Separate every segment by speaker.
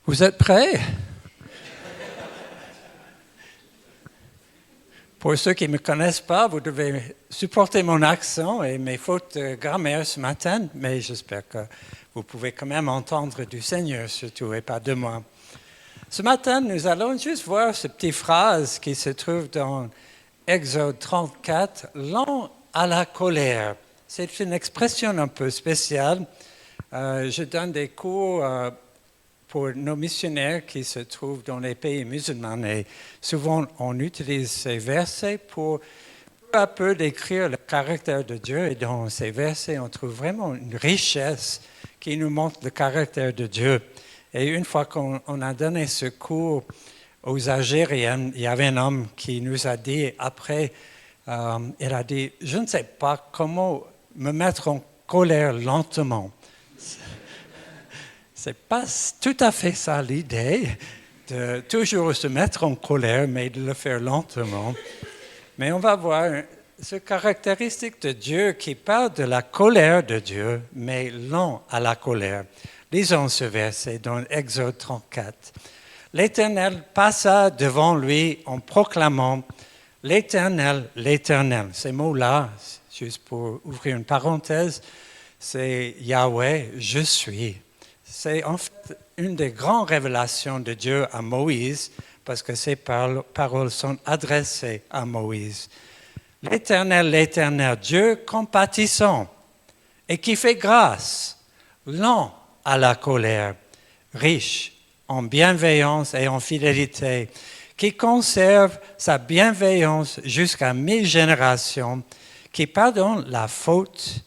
Speaker 1: Vous êtes prêts? Pour ceux qui ne me connaissent pas, vous devez supporter mon accent et mes fautes de grammaire ce matin, mais j'espère que vous pouvez quand même entendre du Seigneur surtout et pas de moi. Ce matin, nous allons juste voir cette petite phrase qui se trouve dans Exode 34, « lent à la colère ». C'est une expression un peu spéciale. Je donne des cours pour nos missionnaires qui se trouvent dans les pays musulmans. Et souvent, on utilise ces versets pour peu à peu décrire le caractère de Dieu. Et dans ces versets, on trouve vraiment une richesse qui nous montre le caractère de Dieu. Et une fois qu'on a donné ce cours aux Algériens, il y avait un homme qui nous a dit après, il a dit, je ne sais pas comment me mettre en colère lentement. Ce n'est pas tout à fait ça l'idée, de toujours se mettre en colère, mais de le faire lentement. Mais on va voir ce caractéristique de Dieu qui parle de la colère de Dieu, mais lent à la colère. Lisons ce verset dans Exode 34. « L'Éternel passa devant lui en proclamant « L'Éternel, l'Éternel ». Ces mots-là, juste pour ouvrir une parenthèse, c'est « Yahweh, je suis ». C'est en fait une des grandes révélations de Dieu à Moïse, parce que ces paroles sont adressées à Moïse. L'Éternel, l'Éternel, Dieu compatissant et qui fait grâce, lent à la colère, riche en bienveillance et en fidélité, qui conserve sa bienveillance jusqu'à 1000 générations, qui pardonne la faute,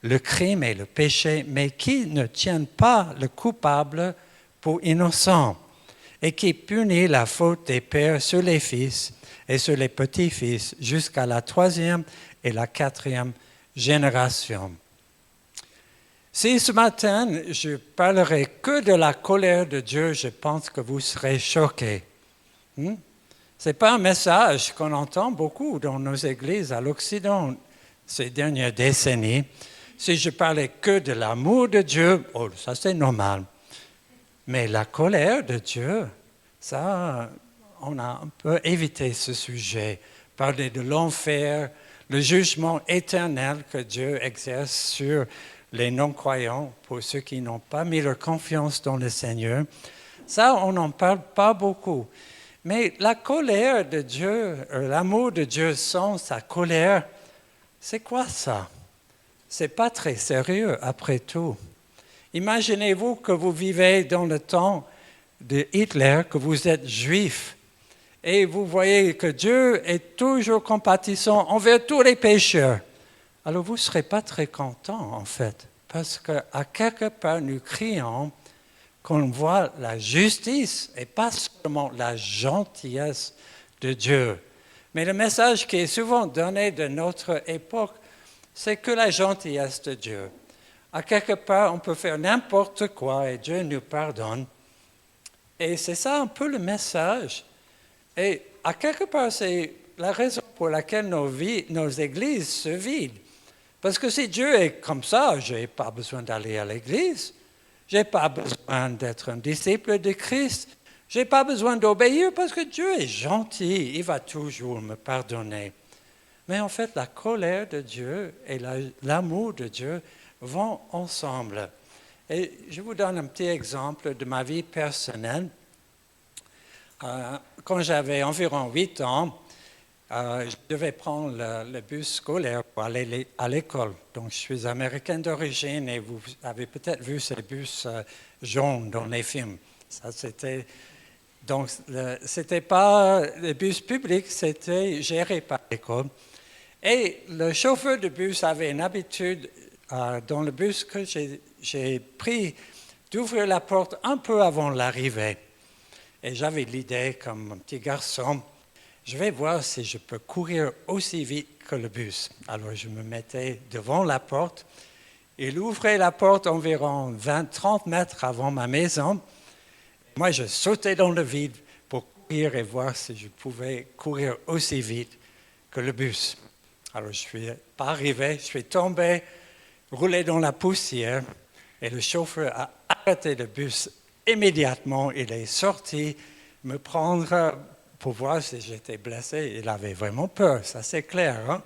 Speaker 1: le crime et le péché, mais qui ne tiennent pas le coupable pour innocent et qui punit la faute des pères sur les fils et sur les petits-fils jusqu'à la 3e et la 4e génération. Si ce matin, je parlerai que de la colère de Dieu, je pense que vous serez choqués. Ce n'est pas un message qu'on entend beaucoup dans nos églises à l'Occident ces dernières décennies. Si je parlais que de l'amour de Dieu, oh, ça c'est normal. Mais la colère de Dieu, ça, on a un peu évité ce sujet. Parler de l'enfer, le jugement éternel que Dieu exerce sur les non-croyants, pour ceux qui n'ont pas mis leur confiance dans le Seigneur. Ça, on n'en parle pas beaucoup. Mais la colère de Dieu, l'amour de Dieu sans sa colère, c'est quoi ça? C'est pas très sérieux après tout. Imaginez-vous que vous vivez dans le temps de Hitler, que vous êtes juif, et vous voyez que Dieu est toujours compatissant envers tous les pécheurs. Alors vous ne serez pas très content en fait, parce qu'à quelque part nous crions qu'on voit la justice et pas seulement la gentillesse de Dieu. Mais le message qui est souvent donné de notre époque, c'est que la gentillesse de Dieu. À quelque part, on peut faire n'importe quoi et Dieu nous pardonne. Et c'est ça un peu le message. Et à quelque part, c'est la raison pour laquelle nos églises se vident. Parce que si Dieu est comme ça, je n'ai pas besoin d'aller à l'église. Je n'ai pas besoin d'être un disciple de Christ. Je n'ai pas besoin d'obéir parce que Dieu est gentil. Il va toujours me pardonner. Mais en fait, la colère de Dieu et l'amour de Dieu vont ensemble. Et je vous donne un petit exemple de ma vie personnelle. Quand j'avais environ 8 ans, je devais prendre le bus scolaire pour aller à l'école. Donc, je suis américain d'origine et vous avez peut-être vu ces bus jaunes dans les films. Ça, donc, c'était pas le bus public, c'était géré par l'école. Et le chauffeur de bus avait une habitude, dans le bus que j'ai pris, d'ouvrir la porte un peu avant l'arrivée. Et j'avais l'idée, comme un petit garçon, je vais voir si je peux courir aussi vite que le bus. Alors je me mettais devant la porte. Il ouvrait la porte environ 20-30 mètres avant ma maison. Moi, je sautais dans le vide pour courir et voir si je pouvais courir aussi vite que le bus. Alors, je ne suis pas arrivé, je suis tombé, roulé dans la poussière, et le chauffeur a arrêté le bus immédiatement, il est sorti me prendre pour voir si j'étais blessé. Il avait vraiment peur, ça c'est clair.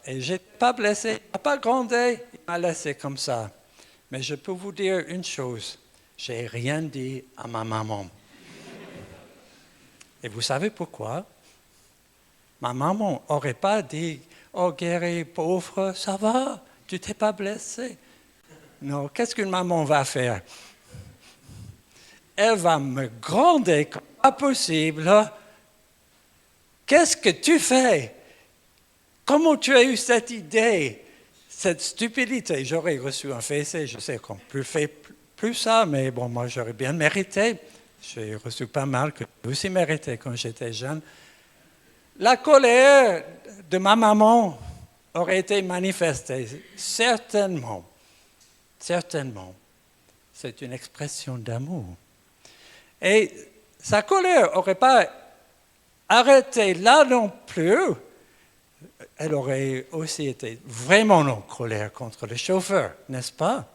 Speaker 1: Et je n'étais pas blessé, il n'a pas grondé, il m'a laissé comme ça. Mais je peux vous dire une chose, je n'ai rien dit à ma maman. Et vous savez pourquoi? Ma maman n'aurait pas dit « Oh Gary, pauvre, ça va, tu t'es pas blessé. » Non, qu'est-ce qu'une maman va faire? Elle va me gronder comme pas possible. Qu'est-ce que tu fais? Comment tu as eu cette idée? Cette stupidité? J'aurais reçu un fessé, je sais qu'on ne fait plus ça, mais bon, moi j'aurais bien mérité. J'ai reçu pas mal que j'ai aussi mérité quand j'étais jeune. La colère de ma maman aurait été manifestée, certainement. Certainement. C'est une expression d'amour. Et sa colère n'aurait pas arrêté là non plus. Elle aurait aussi été vraiment en colère contre le chauffeur, n'est-ce pas?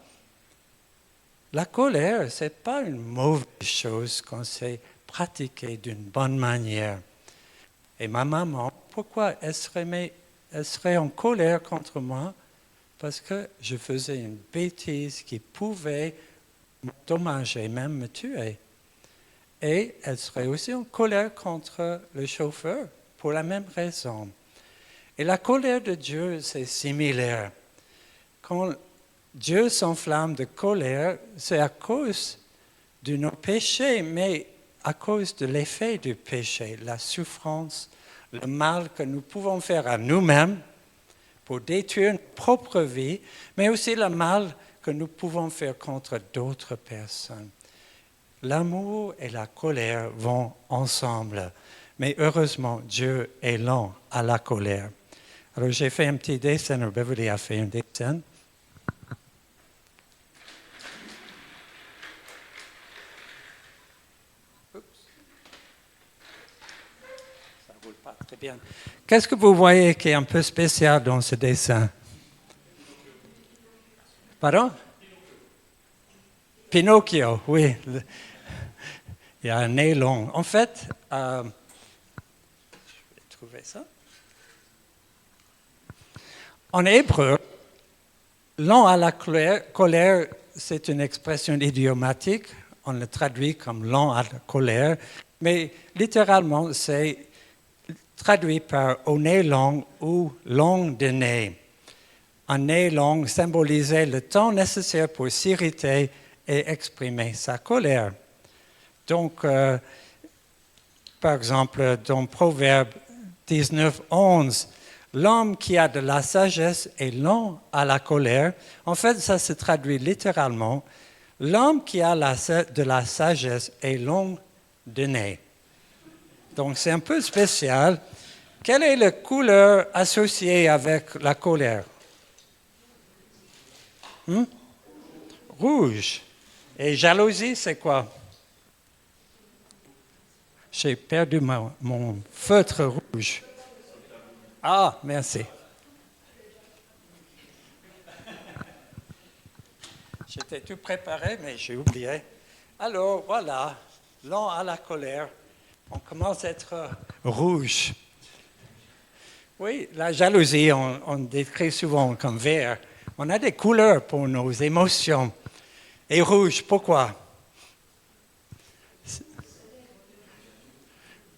Speaker 1: La colère, ce n'est pas une mauvaise chose quand c'est pratiqué d'une bonne manière. Et ma maman, pourquoi elle serait en colère contre moi? Parce que je faisais une bêtise qui pouvait m'endommager, même me tuer. Et elle serait aussi en colère contre le chauffeur pour la même raison. Et la colère de Dieu, c'est similaire. Quand Dieu s'enflamme de colère, c'est à cause de nos péchés, mais à cause de l'effet du péché, la souffrance, le mal que nous pouvons faire à nous-mêmes pour détruire notre propre vie, mais aussi le mal que nous pouvons faire contre d'autres personnes. L'amour et la colère vont ensemble, mais heureusement, Dieu est lent à la colère. Alors j'ai fait un petit dessin, Beverly a fait un dessin. Très bien. Qu'est-ce que vous voyez qui est un peu spécial dans ce dessin? Pardon? Pinocchio, oui. Il y a un nez long. En fait, je vais trouver ça. En hébreu, lent à la colère, c'est une expression idiomatique. On le traduit comme lent à la colère. Mais littéralement, c'est traduit par au nez long ou long de nez. Un nez long symbolisait le temps nécessaire pour s'irriter et exprimer sa colère. Donc, par exemple, dans Proverbe 19:11, l'homme qui a de la sagesse est lent à la colère. En fait, ça se traduit littéralement. L'homme qui a de la sagesse est long de nez. Donc, c'est un peu spécial. Quelle est la couleur associée avec la colère? Rouge. Et jalousie, c'est quoi? J'ai perdu mon feutre rouge. Ah, merci. J'étais tout préparé, mais j'ai oublié. Alors, voilà, lent à la colère. On commence à être rouge. Oui, la jalousie, on décrit souvent comme vert. On a des couleurs pour nos émotions. Et rouge, pourquoi?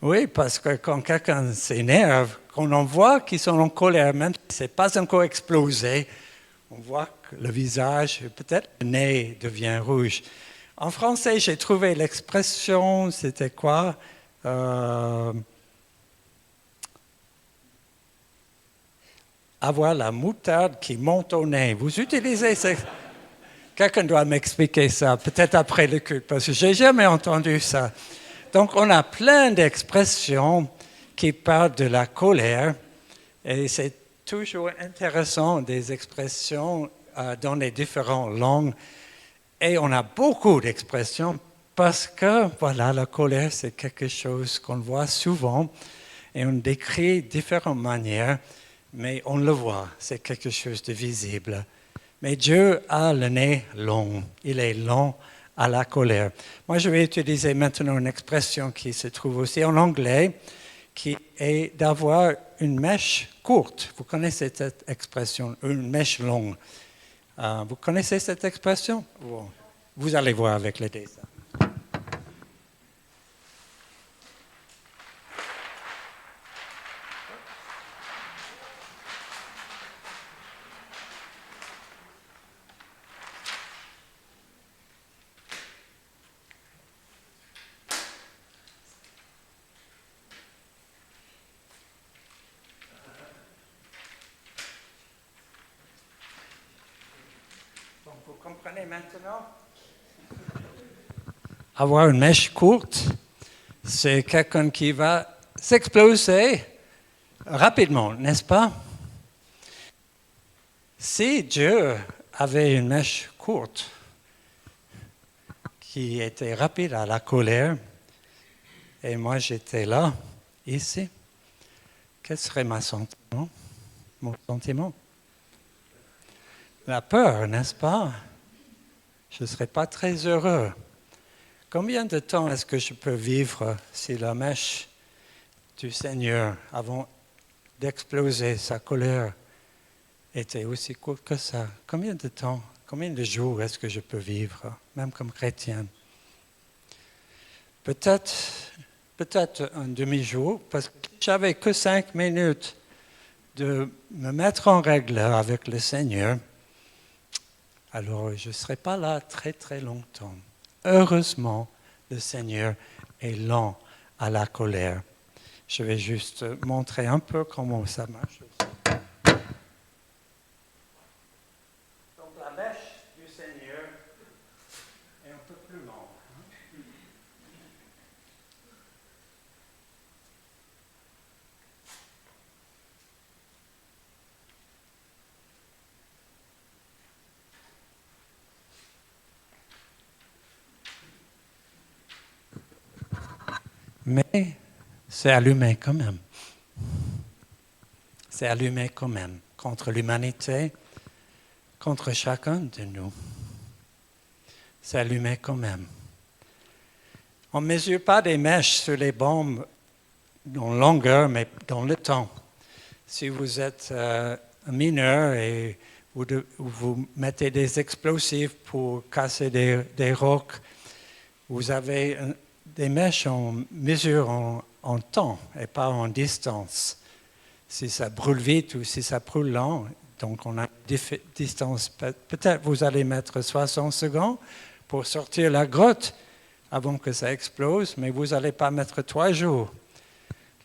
Speaker 1: Oui, parce que quand quelqu'un s'énerve, quand on voit qu'ils sont en colère, même si ce n'est pas encore explosé, on voit que le visage, peut-être le nez devient rouge. En français, j'ai trouvé l'expression, c'était quoi? Avoir la moutarde qui monte au nez. Vous utilisez ça? Quelqu'un doit m'expliquer ça, peut-être après le culte, parce que je n'ai jamais entendu ça. Donc, on a plein d'expressions qui parlent de la colère, et c'est toujours intéressant, des expressions dans les différentes langues. Et on a beaucoup d'expressions parce que, voilà, la colère, c'est quelque chose qu'on voit souvent, et on décrit de différentes manières, mais on le voit, c'est quelque chose de visible. Mais Dieu a le nez long, il est long à la colère. Moi, je vais utiliser maintenant une expression qui se trouve aussi en anglais, qui est d'avoir une mèche courte. Vous connaissez cette expression, une mèche longue. Vous connaissez cette expression? Bon, vous allez voir avec les dessins. Donc, vous comprenez maintenant? Avoir une mèche courte, c'est quelqu'un qui va s'exploser rapidement, n'est-ce pas? Si Dieu avait une mèche courte qui était rapide à la colère, et moi j'étais là, ici, quel serait mon sentiment? La peur, n'est-ce pas? Je ne serais pas très heureux. Combien de temps est-ce que je peux vivre si la mèche du Seigneur, avant d'exploser sa colère, était aussi courte que ça? Combien de temps, combien de jours est-ce que je peux vivre, même comme chrétien? Peut-être un demi-jour, parce que j'avais que 5 minutes de me mettre en règle avec le Seigneur. Alors, je ne serai pas là très, très longtemps. Heureusement, le Seigneur est lent à la colère. Je vais juste montrer un peu comment ça marche. Donc, la mèche du Seigneur est un peu plus longue. Mais c'est allumé quand même. C'est allumé quand même contre l'humanité, contre chacun de nous. C'est allumé quand même. On ne mesure pas des mèches sur les bombes en longueur, mais dans le temps. Si vous êtes un mineur et vous mettez des explosifs pour casser des rocs, vous avez des mèches en mesure en temps et pas en distance. Si ça brûle vite ou si ça brûle lent, donc on a une distance. Peut-être vous allez mettre 60 secondes pour sortir la grotte avant que ça explose, mais vous n'allez pas mettre 3 jours.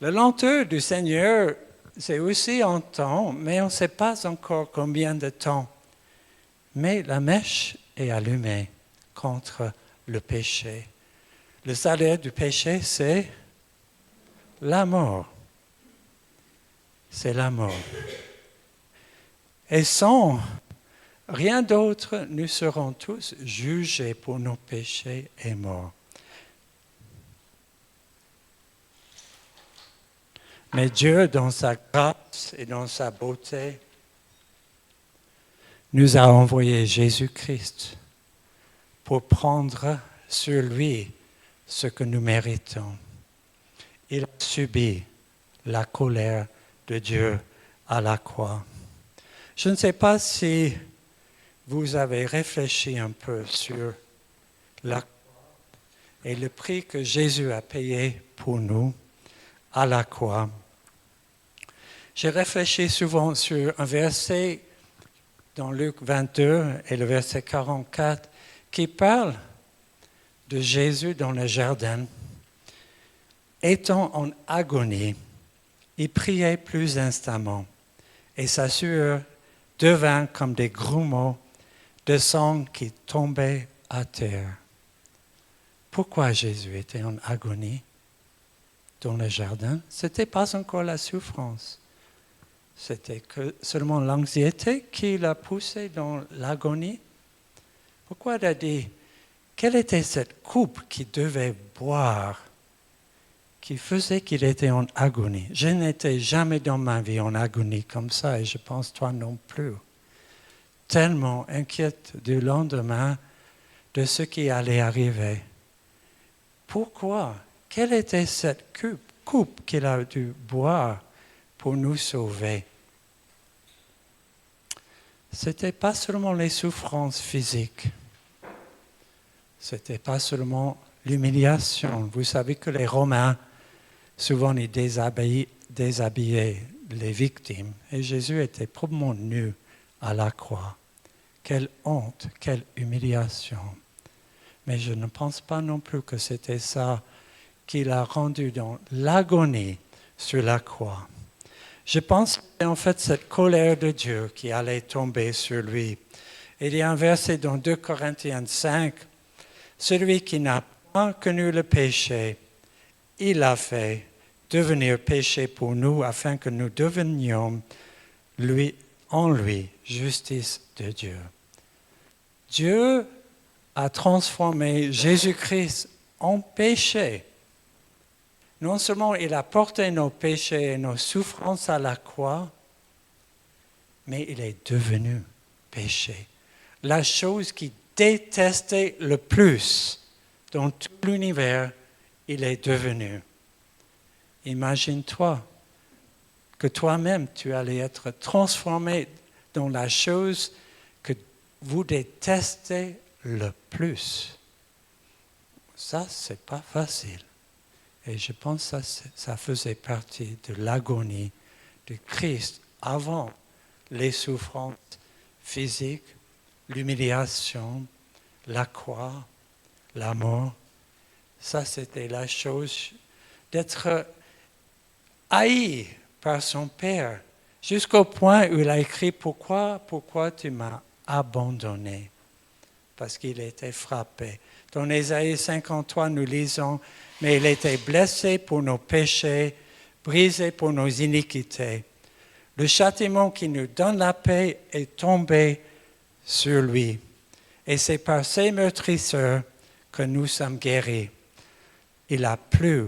Speaker 1: La lenteur du Seigneur, c'est aussi en temps, mais on ne sait pas encore combien de temps. Mais la mèche est allumée contre le péché. Le salaire du péché, c'est la mort. C'est la mort. Et sans rien d'autre, nous serons tous jugés pour nos péchés et morts. Mais Dieu, dans sa grâce et dans sa beauté, nous a envoyé Jésus-Christ pour prendre sur lui ce que nous méritons. Il a subi la colère de Dieu à la croix. Je ne sais pas si vous avez réfléchi un peu sur la croix et le prix que Jésus a payé pour nous à la croix. J'ai réfléchi souvent sur un verset dans Luc 22 et le verset 44 qui parle de Jésus dans le jardin. Étant en agonie, il priait plus instamment et sa sueur devint comme des grumeaux de sang qui tombaient à terre. Pourquoi Jésus était en agonie dans le jardin? Ce n'était pas encore la souffrance. C'était que seulement l'anxiété qui l'a poussé dans l'agonie. Pourquoi il a dit, quelle était cette coupe qu'il devait boire qui faisait qu'il était en agonie? Je n'étais jamais dans ma vie en agonie comme ça et je pense toi non plus. Tellement inquiète du lendemain, de ce qui allait arriver. Pourquoi? Quelle était cette coupe qu'il a dû boire pour nous sauver? Ce n'était pas seulement les souffrances physiques. Ce n'était pas seulement l'humiliation. Vous savez que les Romains, souvent, ils déshabillaient les victimes. Et Jésus était probablement nu à la croix. Quelle honte, quelle humiliation. Mais je ne pense pas non plus que c'était ça qu'il a rendu dans l'agonie sur la croix. Je pense que c'est en fait cette colère de Dieu qui allait tomber sur lui. Il y a un verset dans 2 Corinthiens 5, « Celui qui n'a pas connu le péché, il l'a fait devenir péché pour nous afin que nous devenions en lui justice de Dieu. » Dieu a transformé Jésus-Christ en péché. Non seulement il a porté nos péchés et nos souffrances à la croix, mais il est devenu péché. La chose qu'il détestait le plus dans tout l'univers, il est devenu. Imagine-toi que toi-même, tu allais être transformé dans la chose que vous détestez le plus. Ça, c'est pas facile. Et je pense que ça faisait partie de l'agonie de Christ avant les souffrances physiques, l'humiliation, la croix, la mort. Ça, c'était la chose d'être haï par son Père, jusqu'au point où il a écrit « Pourquoi tu m'as abandonné ?» Parce qu'il était frappé. Dans Ésaïe 53, nous lisons « Mais il était blessé pour nos péchés, brisé pour nos iniquités. Le châtiment qui nous donne la paix est tombé sur lui. Et c'est par ses meurtrisseurs que nous sommes guéris. Il a plu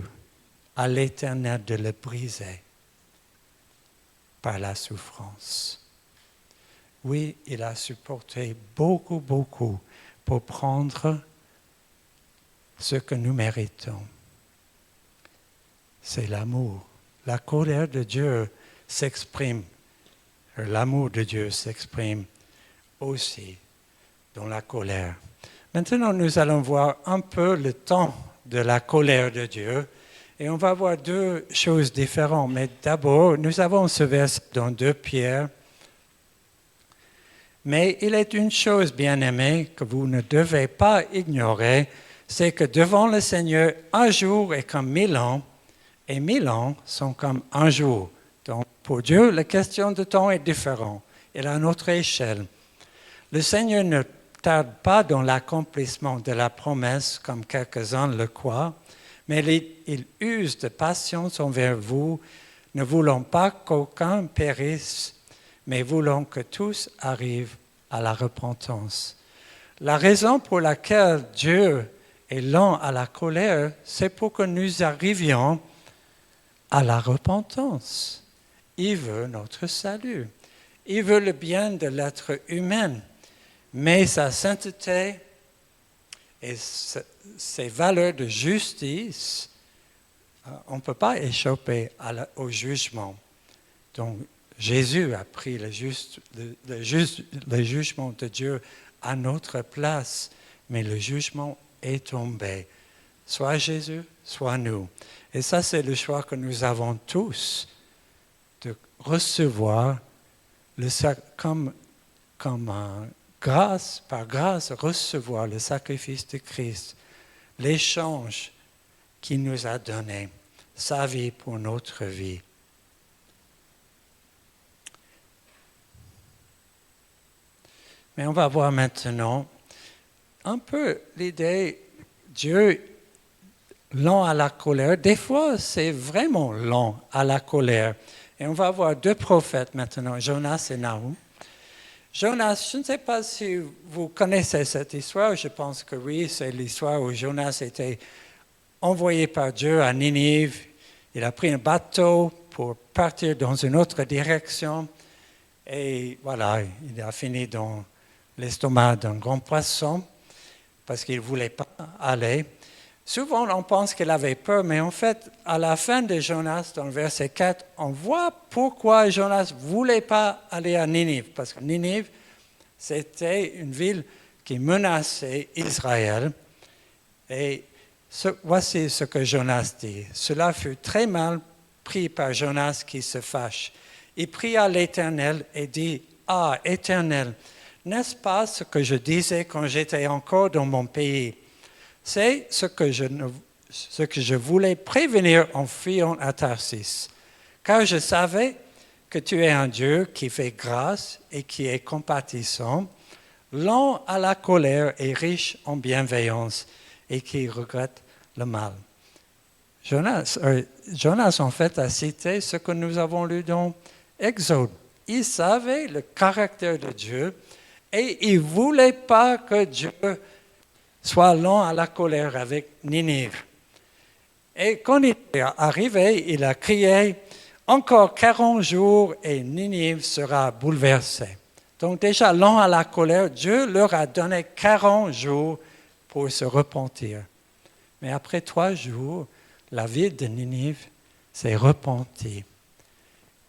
Speaker 1: à l'Éternel de le briser par la souffrance. » Oui, il a supporté beaucoup pour prendre ce que nous méritons. C'est l'amour. La colère de Dieu s'exprime, l'amour de Dieu s'exprime aussi dans la colère. Maintenant, nous allons voir un peu le temps de la colère de Dieu et on va voir deux choses différentes. Mais d'abord, nous avons ce verset dans 2 Pierre. Mais il est une chose, bien-aimés, que vous ne devez pas ignorer, c'est que devant le Seigneur, un jour est comme 1000 ans, et 1000 ans sont comme un jour. Donc, pour Dieu, la question de temps est différente. Il a une autre échelle. Le Seigneur ne tarde pas dans l'accomplissement de la promesse, comme quelques-uns le croient, mais il use de patience envers vous, ne voulant pas qu'aucun périsse, mais voulant que tous arrivent à la repentance. La raison pour laquelle Dieu est lent à la colère, c'est pour que nous arrivions à la repentance. Il veut notre salut. Il veut le bien de l'être humain. Mais sa sainteté et ses valeurs de justice, on ne peut pas échapper au jugement. Donc, Jésus a pris le jugement de Dieu à notre place, mais le jugement est tombé. Soit Jésus, soit nous. Et ça, c'est le choix que nous avons tous, de recevoir, comme grâce, par grâce, recevoir le sacrifice de Christ, l'échange qu'il nous a donné, sa vie pour notre vie. Mais on va voir maintenant un peu l'idée, Dieu lent à la colère. Des fois, c'est vraiment lent à la colère. Et on va voir 2 prophètes maintenant, Jonas et Nahum. Jonas, je ne sais pas si vous connaissez cette histoire, je pense que oui, c'est l'histoire où Jonas était envoyé par Dieu à Ninive. Il a pris un bateau pour partir dans une autre direction. Et voilà, il a fini dans l'estomac d'un grand poisson. parce qu'il ne voulait pas aller. Souvent, on pense qu'il avait peur, mais en fait, à la fin de Jonas, dans le verset 4, on voit pourquoi Jonas ne voulait pas aller à Ninive. Parce que Ninive, c'était une ville qui menaçait Israël. Et voici ce que Jonas dit. Cela fut très mal pris par Jonas qui se fâche. Il pria l'Éternel et dit, « Ah, Éternel, n'est-ce pas ce que je disais quand j'étais encore dans mon pays? C'est ce que je voulais prévenir en fuyant à Tarsis, car je savais que tu es un Dieu qui fait grâce et qui est compatissant, lent à la colère et riche en bienveillance, et qui regrette le mal. » Jonas, en fait, a cité ce que nous avons lu dans Exode. Il savait le caractère de Dieu et il ne voulait pas que Dieu soit lent à la colère avec Ninive. Et quand il est arrivé, il a crié « Encore 40 jours et Ninive sera bouleversée. » Donc déjà, lent à la colère, Dieu leur a donné 40 jours pour se repentir. Mais après 3 jours, la ville de Ninive s'est repentie.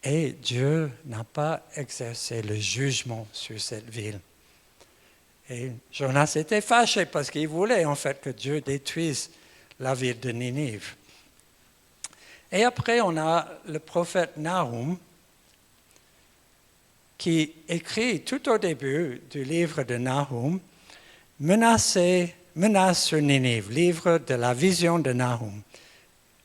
Speaker 1: Et Dieu n'a pas exercé le jugement sur cette ville. Et Jonas était fâché parce qu'il voulait en fait que Dieu détruise la ville de Ninive. Et après, on a le prophète Nahum qui écrit tout au début du livre de Nahum, menace sur Ninive, livre de la vision de Nahum.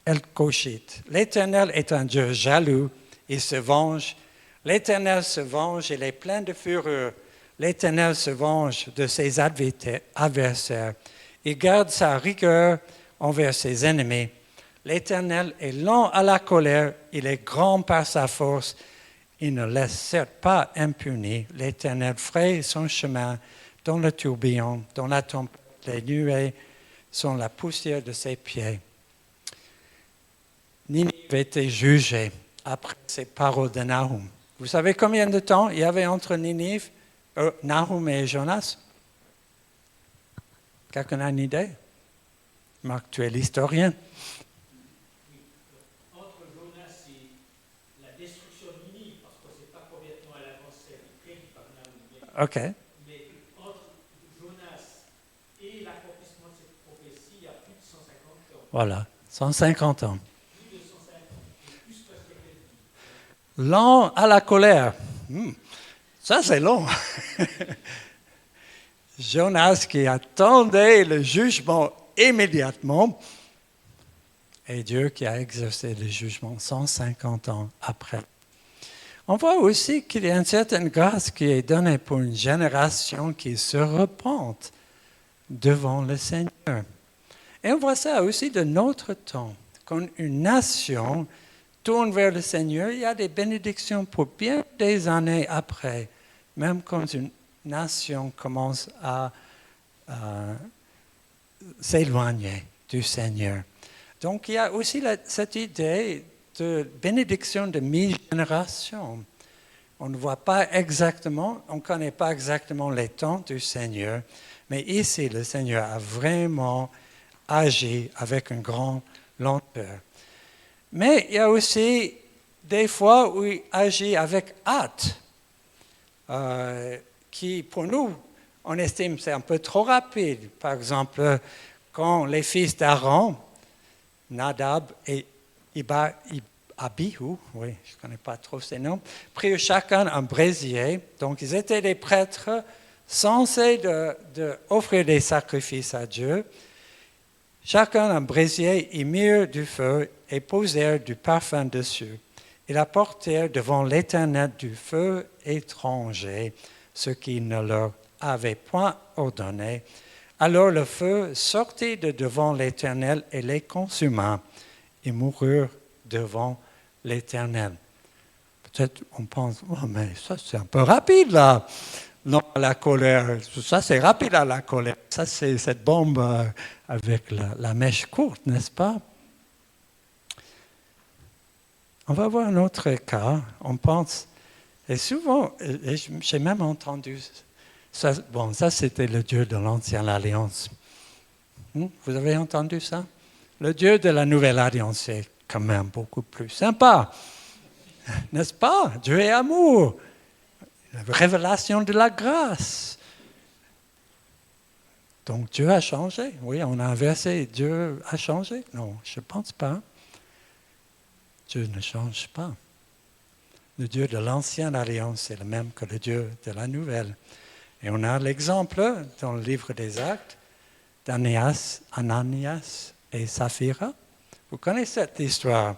Speaker 1: El Koshit. L'Éternel est un Dieu jaloux, il se venge. L'Éternel se venge, il est plein de fureur. L'Éternel se venge de ses adversaires. Il garde sa rigueur envers ses ennemis. L'Éternel est lent à la colère, il est grand par sa force. Il ne laisse certes pas impuni. L'Éternel fraye son chemin dans le tourbillon, dans la tempête. Les nuées sont la poussière de ses pieds. Ninive était jugée après ces paroles de Nahum. Vous savez combien de temps il y avait entre Nahum et Jonas? Quelqu'un a une idée? Marc, tu es l'historien.
Speaker 2: Entre Jonas et la destruction de Ninive, parce qu'on ne sait pas combien de temps elle avançait, prédit par Nahum.
Speaker 1: OK.
Speaker 2: Mais entre Jonas et l'accomplissement de cette prophétie, il y a plus de 150 ans.
Speaker 1: Voilà, 150 ans.
Speaker 2: Plus de 150 ans. Et plus que ce qu'elle dit.
Speaker 1: Lent à la colère. Ça, c'est long. Jonas qui attendait le jugement immédiatement et Dieu qui a exercé le jugement 150 ans après. On voit aussi qu'il y a une certaine grâce qui est donnée pour une génération qui se repente devant le Seigneur. Et on voit ça aussi de notre temps. Quand une nation tourne vers le Seigneur, il y a des bénédictions pour bien des années après, même quand une nation commence à s'éloigner du Seigneur. Donc il y a aussi cette idée de bénédiction de mi-génération. On ne voit pas exactement, on ne connaît pas exactement les temps du Seigneur, mais ici le Seigneur a vraiment agi avec une grande lenteur. Mais il y a aussi des fois où il agit avec hâte, qui pour nous, on estime c'est un peu trop rapide. Par exemple, quand les fils d'Aaron, Nadab et Abihu, oui, je ne connais pas trop ces noms, prirent chacun un brésier. Donc ils étaient des prêtres censés offrir des sacrifices à Dieu. Chacun un brésier, y mirent du feu et posèrent du parfum dessus. Ils apportèrent devant l'Éternel du feu étranger, ce qu'il ne leur avait point ordonné. Alors le feu sortit de devant l'Éternel et les consuma. Ils moururent devant l'Éternel. Peut-être on pense, oh, mais ça c'est un peu rapide là. Non, la colère, ça c'est rapide à la colère. Ça c'est cette bombe avec la mèche courte, n'est-ce pas? On va voir un autre cas. On pense, et souvent, j'ai même entendu, ça c'était le Dieu de l'Ancienne Alliance. Vous avez entendu ça? Le Dieu de la Nouvelle Alliance, c'est quand même beaucoup plus sympa. N'est-ce pas? Dieu est amour. La révélation de la grâce. Donc Dieu a changé. Oui, on a inversé. Dieu a changé. Non, je ne pense pas. Dieu ne change pas. Le Dieu de l'ancienne alliance est le même que le Dieu de la nouvelle. Et on a l'exemple dans le livre des Actes d'Ananias et Saphira. Vous connaissez cette histoire.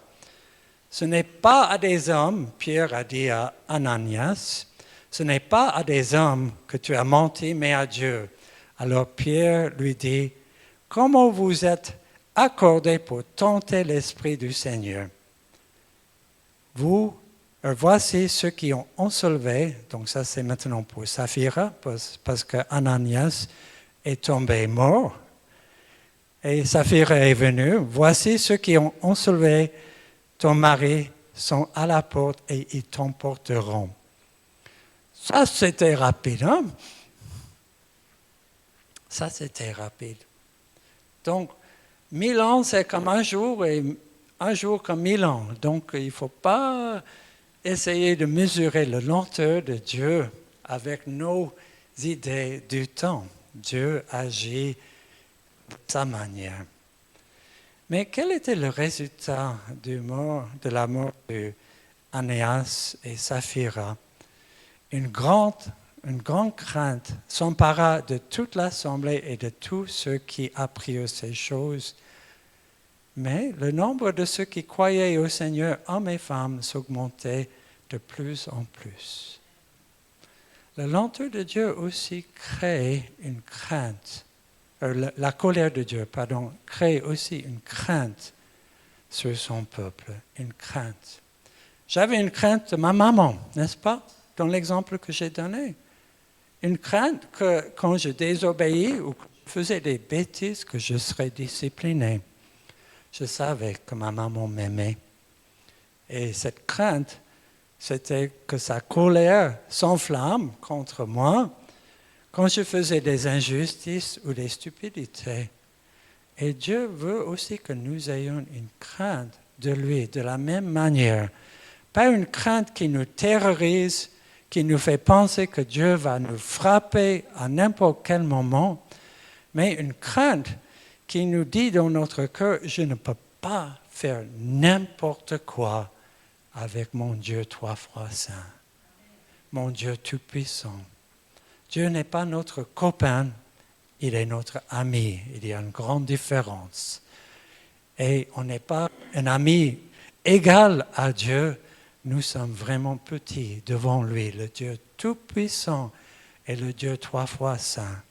Speaker 1: Ce n'est pas à des hommes, Pierre a dit à Ananias, ce n'est pas à des hommes que tu as menti, mais à Dieu. Alors Pierre lui dit, comment vous êtes accordés pour tenter l'Esprit du Seigneur? Voici ceux qui ont ensolevé, donc ça c'est maintenant pour Saphira, parce que Ananias est tombé mort, et Saphira est venue. Voici ceux qui ont ensolevé ton mari sont à la porte et ils t'emporteront. Ça c'était rapide, hein? Ça c'était rapide. Donc, 1000 ans c'est comme un jour et un jour comme 1000 ans. Donc il ne faut pas essayer de mesurer la lenteur de Dieu avec nos idées du temps. Dieu agit de sa manière. Mais quel était le résultat de la mort d'Anéas et Saphira? Une grande crainte s'empara de toute l'assemblée et de tous ceux qui apprirent ces choses. Mais le nombre de ceux qui croyaient au Seigneur, hommes et femmes, s'augmentait de plus en plus. La lenteur de Dieu aussi crée une crainte. La colère de Dieu, crée aussi une crainte sur son peuple, une crainte. J'avais une crainte de ma maman, n'est-ce pas, dans l'exemple que j'ai donné. Une crainte que quand je désobéis ou que je faisais des bêtises, que je serais discipliné. Je savais que ma maman m'aimait. Et cette crainte, c'était que sa colère s'enflamme contre moi quand je faisais des injustices ou des stupidités. Et Dieu veut aussi que nous ayons une crainte de lui de la même manière. Pas une crainte qui nous terrorise, qui nous fait penser que Dieu va nous frapper à n'importe quel moment, mais une crainte qui nous dit dans notre cœur, je ne peux pas faire n'importe quoi avec mon Dieu 3 fois saint, mon Dieu tout-puissant. Dieu n'est pas notre copain, il est notre ami. Il y a une grande différence. Et on n'est pas un ami égal à Dieu, nous sommes vraiment petits devant lui, le Dieu tout-puissant et le Dieu 3 fois saint.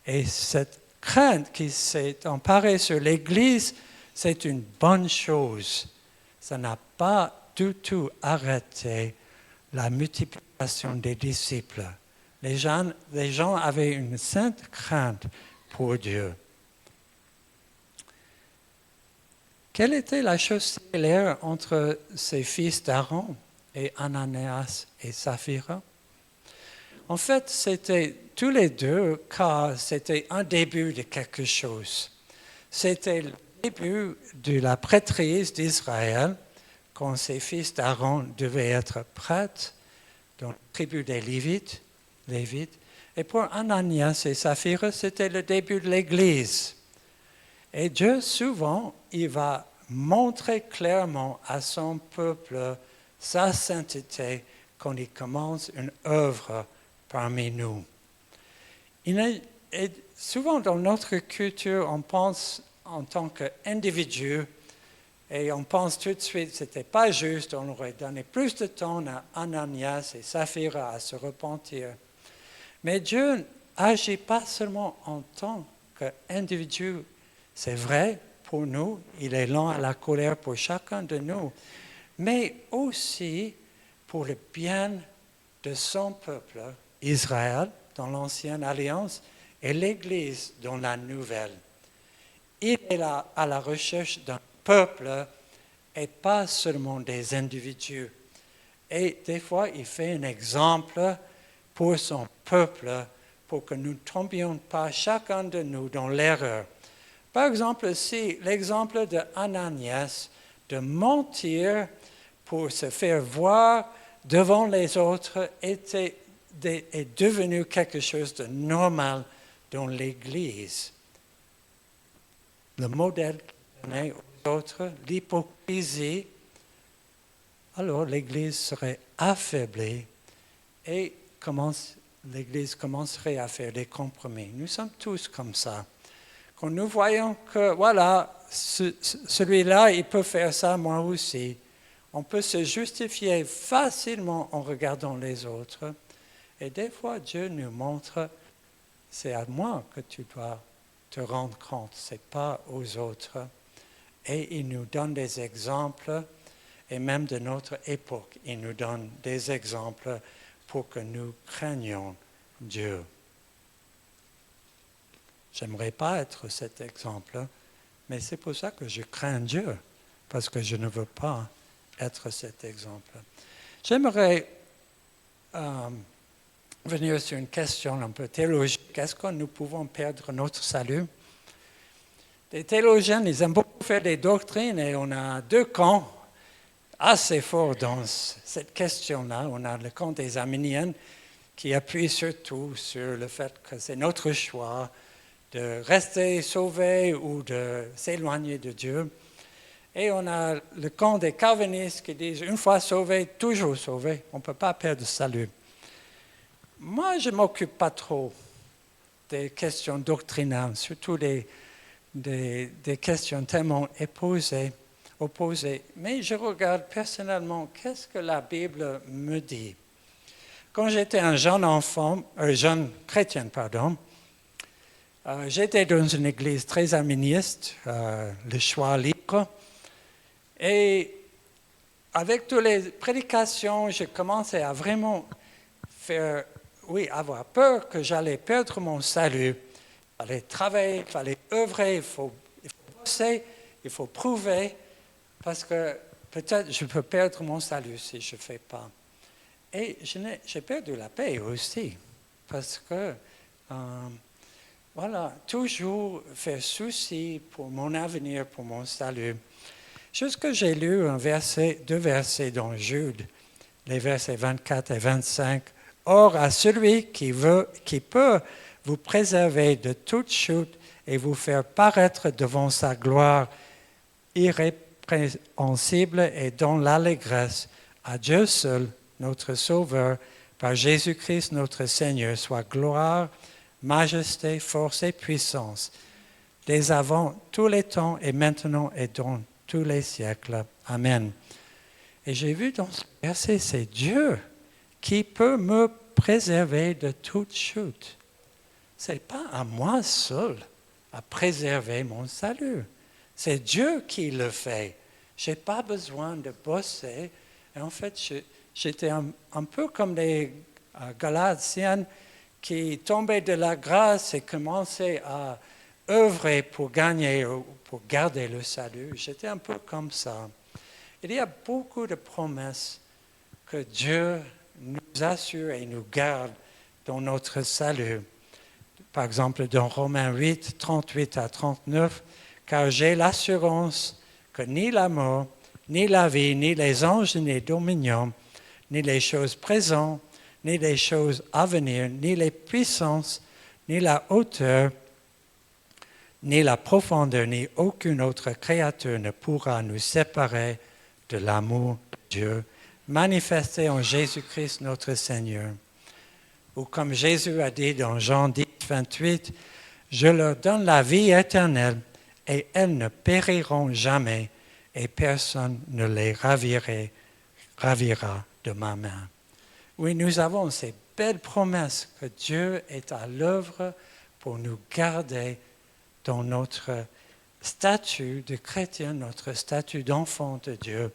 Speaker 1: Et cette crainte qui s'est emparée sur l'Église, c'est une bonne chose. Ça n'a pas du tout arrêté la multiplication des disciples. Les gens avaient une sainte crainte pour Dieu. Quelle était la chose similaire entre ces fils d'Aaron et Ananias et Saphira? En fait, c'était tous les deux, car c'était un début de quelque chose. C'était le début de la prêtrise d'Israël, quand ces fils d'Aaron devaient être prêtres dans la tribu des Lévites. Et pour Ananias et Saphira, c'était le début de l'Église. Et Dieu, souvent, il va montrer clairement à son peuple sa sainteté quand il commence une œuvre parmi nous. Et souvent, dans notre culture, on pense en tant qu'individu et on pense tout de suite que ce n'était pas juste, on aurait donné plus de temps à Ananias et Saphira à se repentir. Mais Dieu n'agit pas seulement en tant qu'individu. C'est vrai pour nous, il est lent à la colère pour chacun de nous, mais aussi pour le bien de son peuple, Israël, dans l'Ancienne Alliance, et l'Église dans la Nouvelle. Il est là à la recherche d'un peuple et pas seulement des individus. Et des fois, il fait un exemple pour son peuple, pour que nous ne tombions pas chacun de nous dans l'erreur. Par exemple, si l'exemple de Ananias, de mentir pour se faire voir devant les autres, est devenu quelque chose de normal dans l'Église. Le modèle qu'il donnait aux autres, l'hypocrisie, alors l'Église serait affaiblie et l'Église commencerait à faire des compromis. Nous sommes tous comme ça. Quand nous voyons que, voilà, celui-là, il peut faire ça, moi aussi, on peut se justifier facilement en regardant les autres. Et des fois, Dieu nous montre, c'est à moi que tu dois te rendre compte, ce n'est pas aux autres. Et il nous donne des exemples, et même de notre époque, il nous donne des exemples pour que nous craignions Dieu. J'aimerais pas être cet exemple, mais c'est pour ça que je crains Dieu, parce que je ne veux pas être cet exemple. J'aimerais venir sur une question un peu théologique. Est-ce que nous pouvons perdre notre salut? Les théologiens, ils aiment beaucoup faire des doctrines et on a deux camps assez forts dans cette question-là. On a le camp des Arméniens qui appuie surtout sur le fait que c'est notre choix de rester sauvé ou de s'éloigner de Dieu. Et on a le camp des calvinistes qui disent une fois sauvé, toujours sauvé. On ne peut pas perdre le salut. Moi, je ne m'occupe pas trop des questions doctrinales, surtout des questions tellement opposées. Mais je regarde personnellement qu'est-ce que la Bible me dit. Quand j'étais un jeune chrétien, j'étais dans une église très arméniiste, le choix libre. Et avec toutes les prédications, j'ai commencé à vraiment avoir peur que j'allais perdre mon salut. Il fallait travailler, il fallait œuvrer, il faut bosser, il faut prouver, parce que peut-être je peux perdre mon salut si je ne fais pas. Et j'ai perdu la paix aussi, parce que, toujours faire souci pour mon avenir, pour mon salut. Jusque j'ai lu deux versets dans Jude, les versets 24 et 25. « Or, à celui qui peut vous préserver de toute chute et vous faire paraître devant sa gloire irrépréhensible et dans l'allégresse, à Dieu seul, notre Sauveur, par Jésus-Christ notre Seigneur, soit gloire, majesté, force et puissance, dès avant tous les temps et maintenant et dans tous les siècles. Amen. » Et j'ai vu dans ce verset, c'est Dieu qui peut me préserver de toute chute. Ce n'est pas à moi seul à préserver mon salut. C'est Dieu qui le fait. Je n'ai pas besoin de bosser. Et en fait, j'étais un peu comme les Galatiens qui tombaient de la grâce et commençaient à œuvrer pour gagner ou pour garder le salut. J'étais un peu comme ça. Il y a beaucoup de promesses que Dieu nous assure et nous garde dans notre salut. Par exemple, dans Romains 8, 38 à 39, « Car j'ai l'assurance que ni la mort, ni la vie, ni les anges, ni les dominions, ni les choses présentes, ni les choses à venir, ni les puissances, ni la hauteur, ni la profondeur, ni aucune autre créature ne pourra nous séparer de l'amour de Dieu, manifesté en Jésus-Christ notre Seigneur. » Ou comme Jésus a dit dans Jean 10, 28, « Je leur donne la vie éternelle, et elles ne périront jamais, et personne ne les ravira de ma main. » Oui, nous avons ces belles promesses que Dieu est à l'œuvre pour nous garder dans notre statut de chrétien, notre statut d'enfant de Dieu,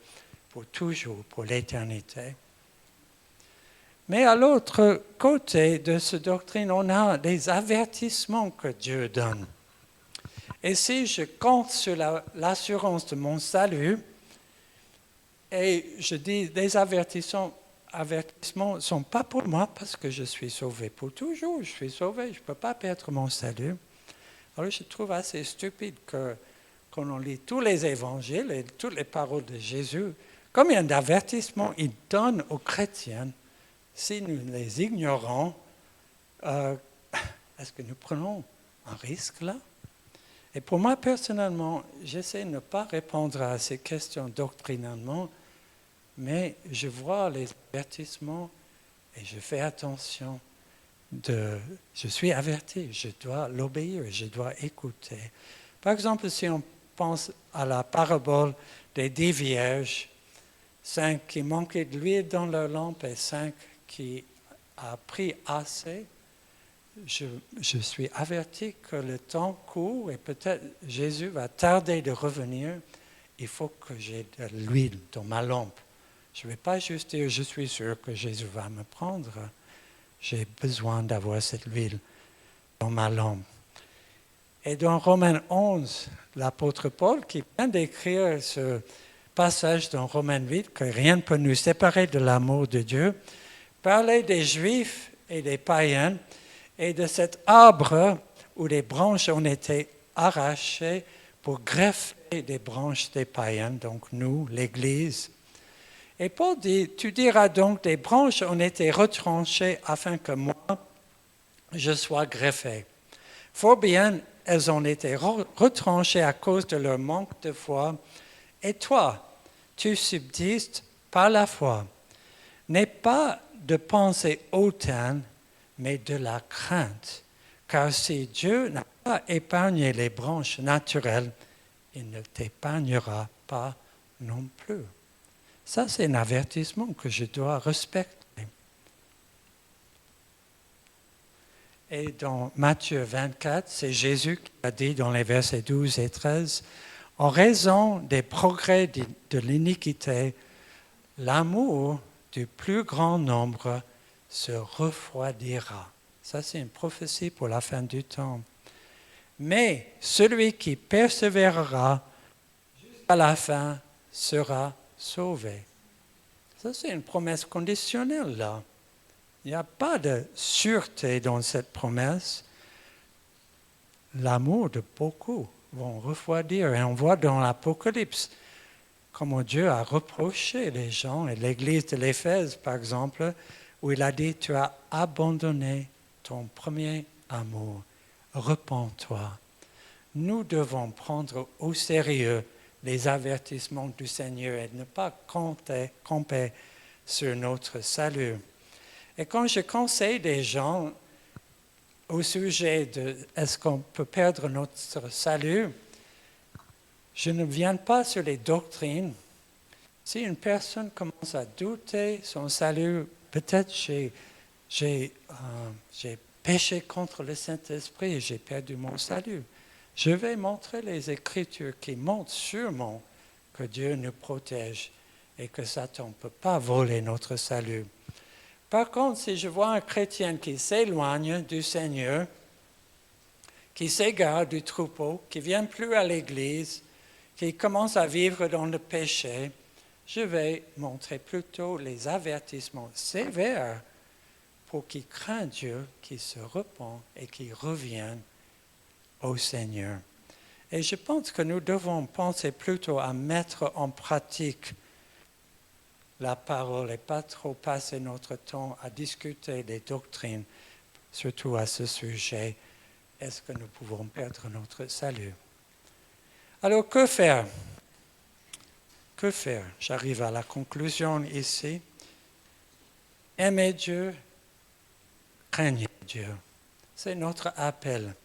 Speaker 1: pour toujours, pour l'éternité. Mais à l'autre côté de cette doctrine, on a des avertissements que Dieu donne. Et si je compte sur l'assurance de mon salut, et je dis des avertissements ne sont pas pour moi parce que je suis sauvé pour toujours, je suis sauvé, je ne peux pas perdre mon salut. Alors je trouve assez stupide que quand on lit tous les évangiles et toutes les paroles de Jésus, combien d'avertissements il donne aux chrétiens, si nous les ignorons, est-ce que nous prenons un risque là? Et pour moi, personnellement, j'essaie de ne pas répondre à ces questions doctrinalement, mais je vois les avertissements et je fais attention. Je suis averti, je dois l'obéir, je dois écouter. Par exemple, si on pense à la parabole des 10 vierges, 5 qui manquaient de l'huile dans leur lampe et 5 qui a pris assez, je suis averti que le temps court et peut-être Jésus va tarder de revenir. Il faut que j'ai de l'huile dans ma lampe. Je ne vais pas juste dire je suis sûr que Jésus va me prendre. J'ai besoin d'avoir cette huile dans ma lampe. Et dans Romains 11, l'apôtre Paul, qui vient d'écrire ce passage dans Romains 8, que rien ne peut nous séparer de l'amour de Dieu, parlait des Juifs et des païens et de cet arbre où les branches ont été arrachées pour greffer des branches des païens, donc nous, l'Église. Et Paul dit, tu diras donc, des branches ont été retranchées afin que moi, je sois greffé. Fort bien, elles ont été retranchées à cause de leur manque de foi. Et toi, tu subsistes par la foi. N'aie pas de pensée hautaine, mais de la crainte. Car si Dieu n'a pas épargné les branches naturelles, il ne t'épargnera pas non plus. Ça, c'est un avertissement que je dois respecter. Et dans Matthieu 24, c'est Jésus qui a dit dans les versets 12 et 13, « En raison des progrès de l'iniquité, l'amour du plus grand nombre se refroidira. » Ça, c'est une prophétie pour la fin du temps. « Mais celui qui persévérera jusqu'à la fin sera sauvé. » Ça, c'est une promesse conditionnelle, là. Il n'y a pas de sûreté dans cette promesse. L'amour de beaucoup vont refroidir. Et on voit dans l'Apocalypse comment Dieu a reproché les gens, et l'église de l'Éphèse, par exemple, où il a dit, tu as abandonné ton premier amour. Repens-toi. Nous devons prendre au sérieux les avertissements du Seigneur et ne pas camper sur notre salut. Et quand je conseille des gens au sujet de est-ce qu'on peut perdre notre salut, je ne viens pas sur les doctrines. Si une personne commence à douter son salut, peut-être j'ai péché contre le Saint-Esprit et j'ai perdu mon salut. Je vais montrer les Écritures qui montrent sûrement que Dieu nous protège et que Satan ne peut pas voler notre salut. Par contre, si je vois un chrétien qui s'éloigne du Seigneur, qui s'égare du troupeau, qui ne vient plus à l'église, qui commence à vivre dans le péché, je vais montrer plutôt les avertissements sévères pour qu'il craigne Dieu, qu'il se repent et qu'il revienne au Seigneur. Et je pense que nous devons penser plutôt à mettre en pratique la parole et pas trop passer notre temps à discuter des doctrines, surtout à ce sujet. Est-ce que nous pouvons perdre notre salut? Alors, que faire? Que faire? J'arrive à la conclusion ici. Aimer Dieu, craignez Dieu. C'est notre appel.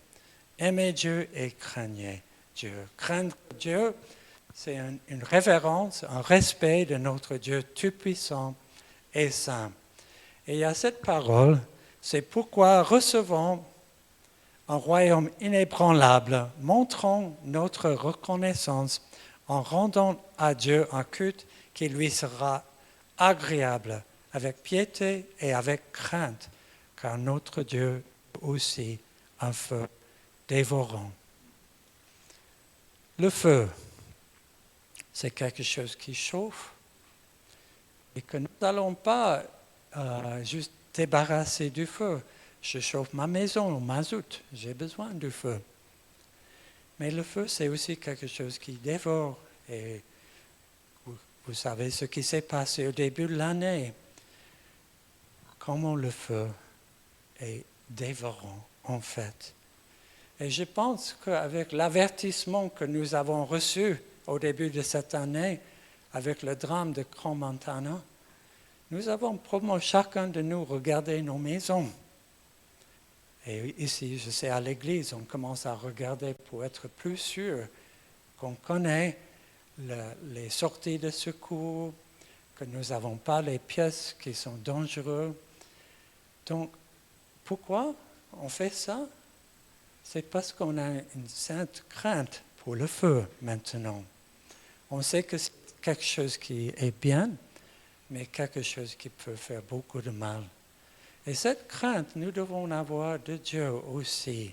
Speaker 1: Aimer Dieu et craignez Dieu. Craindre Dieu, c'est une révérence, un respect de notre Dieu tout-puissant et saint. Et il y a cette parole, c'est pourquoi recevons un royaume inébranlable, montrons notre reconnaissance en rendant à Dieu un culte qui lui sera agréable, avec piété et avec crainte, car notre Dieu est aussi un feu dévorant. Le feu, c'est quelque chose qui chauffe et que nous n'allons pas juste débarrasser du feu. Je chauffe ma maison au mazout, j'ai besoin du feu. Mais le feu, c'est aussi quelque chose qui dévore. Et vous savez ce qui s'est passé au début de l'année. Comment le feu est dévorant, en fait. Et je pense qu'avec l'avertissement que nous avons reçu au début de cette année, avec le drame de Crans-Montana, nous avons probablement chacun de nous regardé nos maisons. Et ici, je sais, à l'église, on commence à regarder pour être plus sûr qu'on connaît les sorties de secours, que nous n'avons pas les pièces qui sont dangereuses. Donc, pourquoi on fait ça? C'est parce qu'on a une sainte crainte pour le feu maintenant. On sait que c'est quelque chose qui est bien, mais quelque chose qui peut faire beaucoup de mal. Et cette crainte, nous devons avoir de Dieu aussi.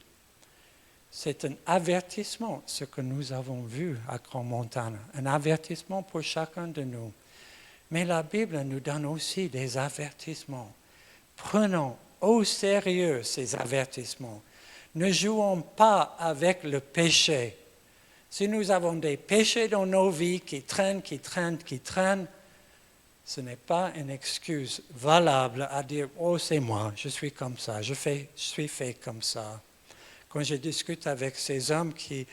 Speaker 1: C'est un avertissement, ce que nous avons vu à Crans-Montana, un avertissement pour chacun de nous. Mais la Bible nous donne aussi des avertissements. Prenons au sérieux ces avertissements. Ne jouons pas avec le péché. Si nous avons des péchés dans nos vies qui traînent, ce n'est pas une excuse valable à dire « Oh, c'est moi, je suis comme ça, je suis fait comme ça ». Quand je discute avec ces hommes qui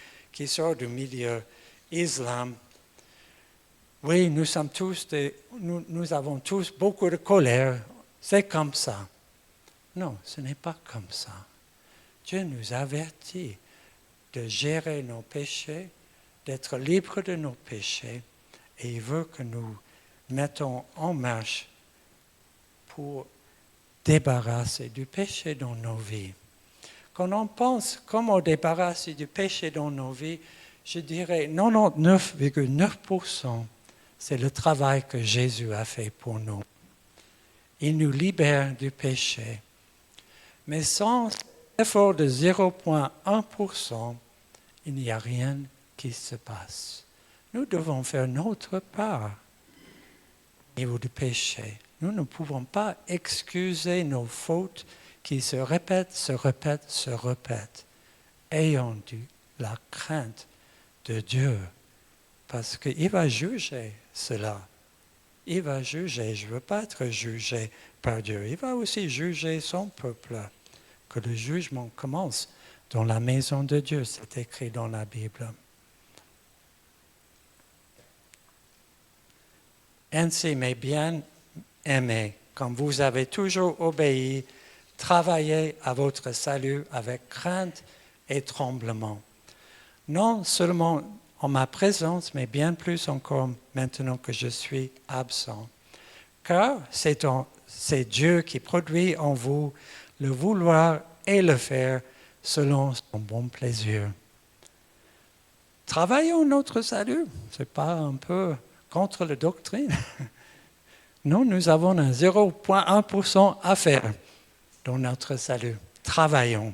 Speaker 1: sortent du milieu islam, oui, nous avons tous beaucoup de colère, c'est comme ça. Non, ce n'est pas comme ça. Dieu nous avertit de gérer nos péchés, d'être libres de nos péchés, et il veut que nous mettons en marche pour débarrasser du péché dans nos vies. Quand on pense comment débarrasser du péché dans nos vies, je dirais 99,9%, c'est le travail que Jésus a fait pour nous. Il nous libère du péché. Mais sans effort de 0,1%, il n'y a rien qui se passe. Nous devons faire notre part au niveau du péché. Nous ne pouvons pas excuser nos fautes qui se répètent. Ayons la crainte de Dieu, parce qu'il va juger cela. Il va juger. Je ne veux pas être jugé par Dieu. Il va aussi juger son peuple. Que le jugement commence dans la maison de Dieu. C'est écrit dans la Bible. Ainsi, mes bien-aimés, comme vous avez toujours obéi, travaillez à votre salut avec crainte et tremblement. Non seulement en ma présence, mais bien plus encore maintenant que je suis absent. Car c'est Dieu qui produit en vous le vouloir et le faire selon son bon plaisir. Travaillons notre salut. Ce n'est pas un peu contre la doctrine. Non, nous avons un 0,1% à faire dans notre salut. Travaillons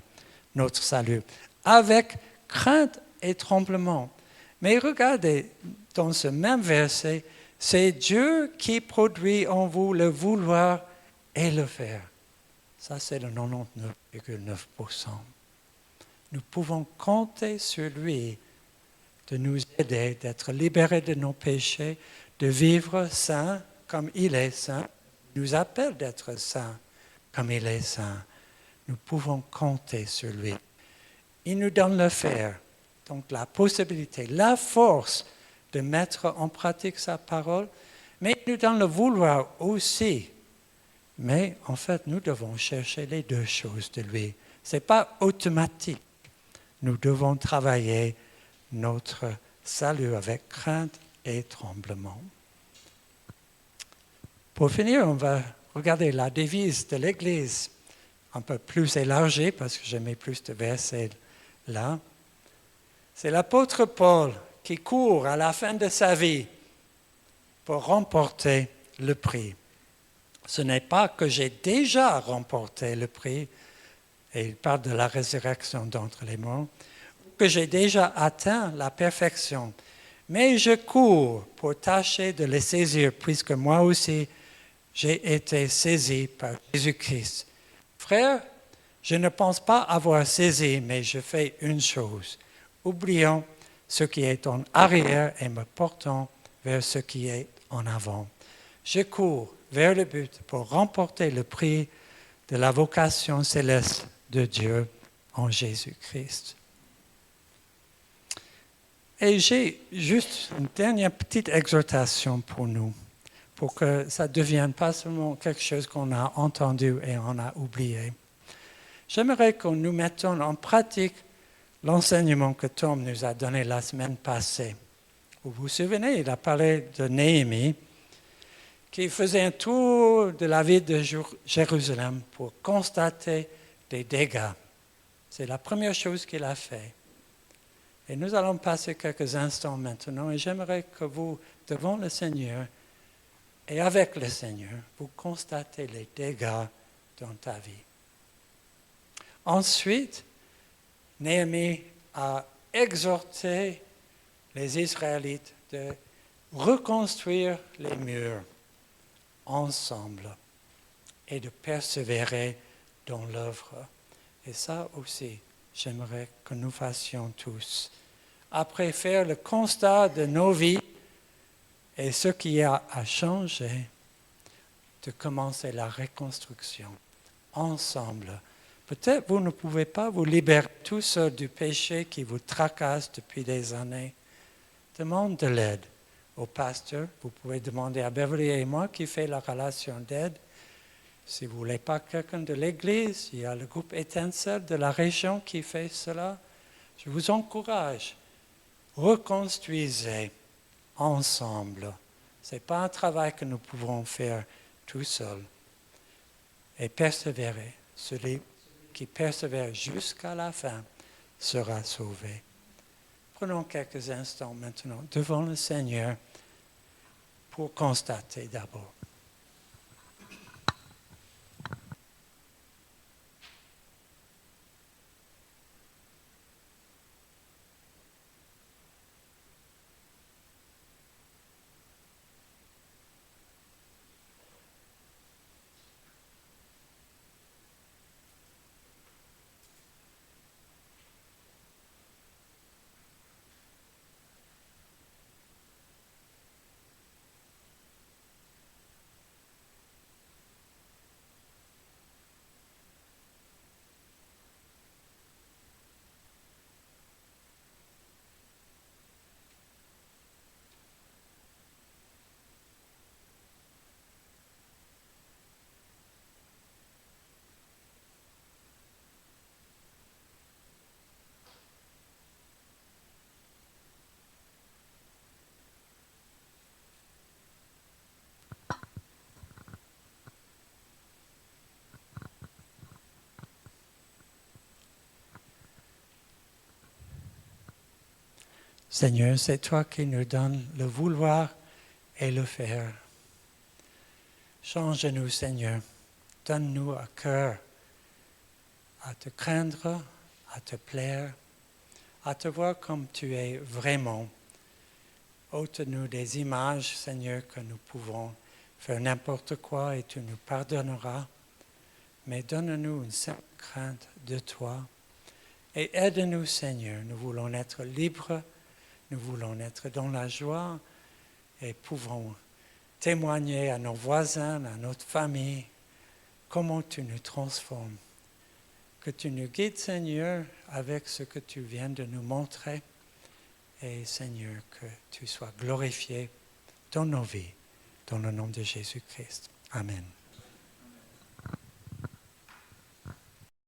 Speaker 1: notre salut avec crainte et tremblement. Mais regardez, dans ce même verset, c'est Dieu qui produit en vous le vouloir et le faire. Ça, c'est le 99,9%. Nous pouvons compter sur lui de nous aider, d'être libérés de nos péchés, de vivre saint comme il est saint. Il nous appelle d'être saint comme il est saint. Nous pouvons compter sur lui. Il nous donne le faire, donc la possibilité, la force de mettre en pratique sa parole, mais il nous donne le vouloir aussi. Mais en fait, nous devons chercher les deux choses de lui. Ce n'est pas automatique. Nous devons travailler notre salut avec crainte et tremblement. Pour finir, on va regarder la devise de l'Église, un peu plus élargie, parce que j'ai mis plus de versets là. C'est l'apôtre Paul qui court à la fin de sa vie pour remporter le prix. Ce n'est pas que j'ai déjà remporté le prix, et il parle de la résurrection d'entre les morts, que j'ai déjà atteint la perfection, mais je cours pour tâcher de les saisir, puisque moi aussi j'ai été saisi par Jésus-Christ. Frère, je ne pense pas avoir saisi, mais je fais une chose. oubliant ce qui est en arrière et me portant vers ce qui est en avant. Je cours vers le but pour remporter le prix de la vocation céleste de Dieu en Jésus-Christ. Et j'ai juste une dernière petite exhortation pour nous, pour que ça ne devienne pas seulement quelque chose qu'on a entendu et on a oublié. J'aimerais que nous mettions en pratique l'enseignement que Tom nous a donné la semaine passée. Vous vous souvenez, il a parlé de Néhémie, qui faisait un tour de la ville de Jérusalem pour constater des dégâts. C'est la première chose qu'il a fait. Et nous allons passer quelques instants maintenant et j'aimerais que vous, devant le Seigneur et avec le Seigneur, vous constatez les dégâts dans ta vie. Ensuite, Néhémie a exhorté les Israélites de reconstruire les murs ensemble et de persévérer dans l'œuvre. Et ça aussi, j'aimerais que nous fassions tous. Après faire le constat de nos vies et ce qui a changé, de commencer la reconstruction ensemble. Peut-être vous ne pouvez pas vous libérer tout seul du péché qui vous tracasse depuis des années. Demande de l'aide au pasteur. Vous pouvez demander à Beverly et moi qui fait la relation d'aide. Si vous ne voulez pas quelqu'un de l'Église, il y a le groupe Étincelle de la région qui fait cela. Je vous encourage. Reconstruisez ensemble. Ce n'est pas un travail que nous pouvons faire tout seuls. Et persévérer. Celui qui persévère jusqu'à la fin sera sauvé. Prenons quelques instants maintenant devant le Seigneur pour constater d'abord. Seigneur, c'est toi qui nous donnes le vouloir et le faire. Change-nous, Seigneur. Donne-nous un cœur à te craindre, à te plaire, à te voir comme tu es vraiment. Ôte-nous des images, Seigneur, que nous pouvons faire n'importe quoi et tu nous pardonneras. Mais donne-nous une simple crainte de toi. Et aide-nous, Seigneur. Nous voulons être libres. Nous voulons être dans la joie et pouvons témoigner à nos voisins, à notre famille, comment tu nous transformes. Que tu nous guides, Seigneur, avec ce que tu viens de nous montrer. Et Seigneur, que tu sois glorifié dans nos vies, dans le nom de Jésus-Christ. Amen.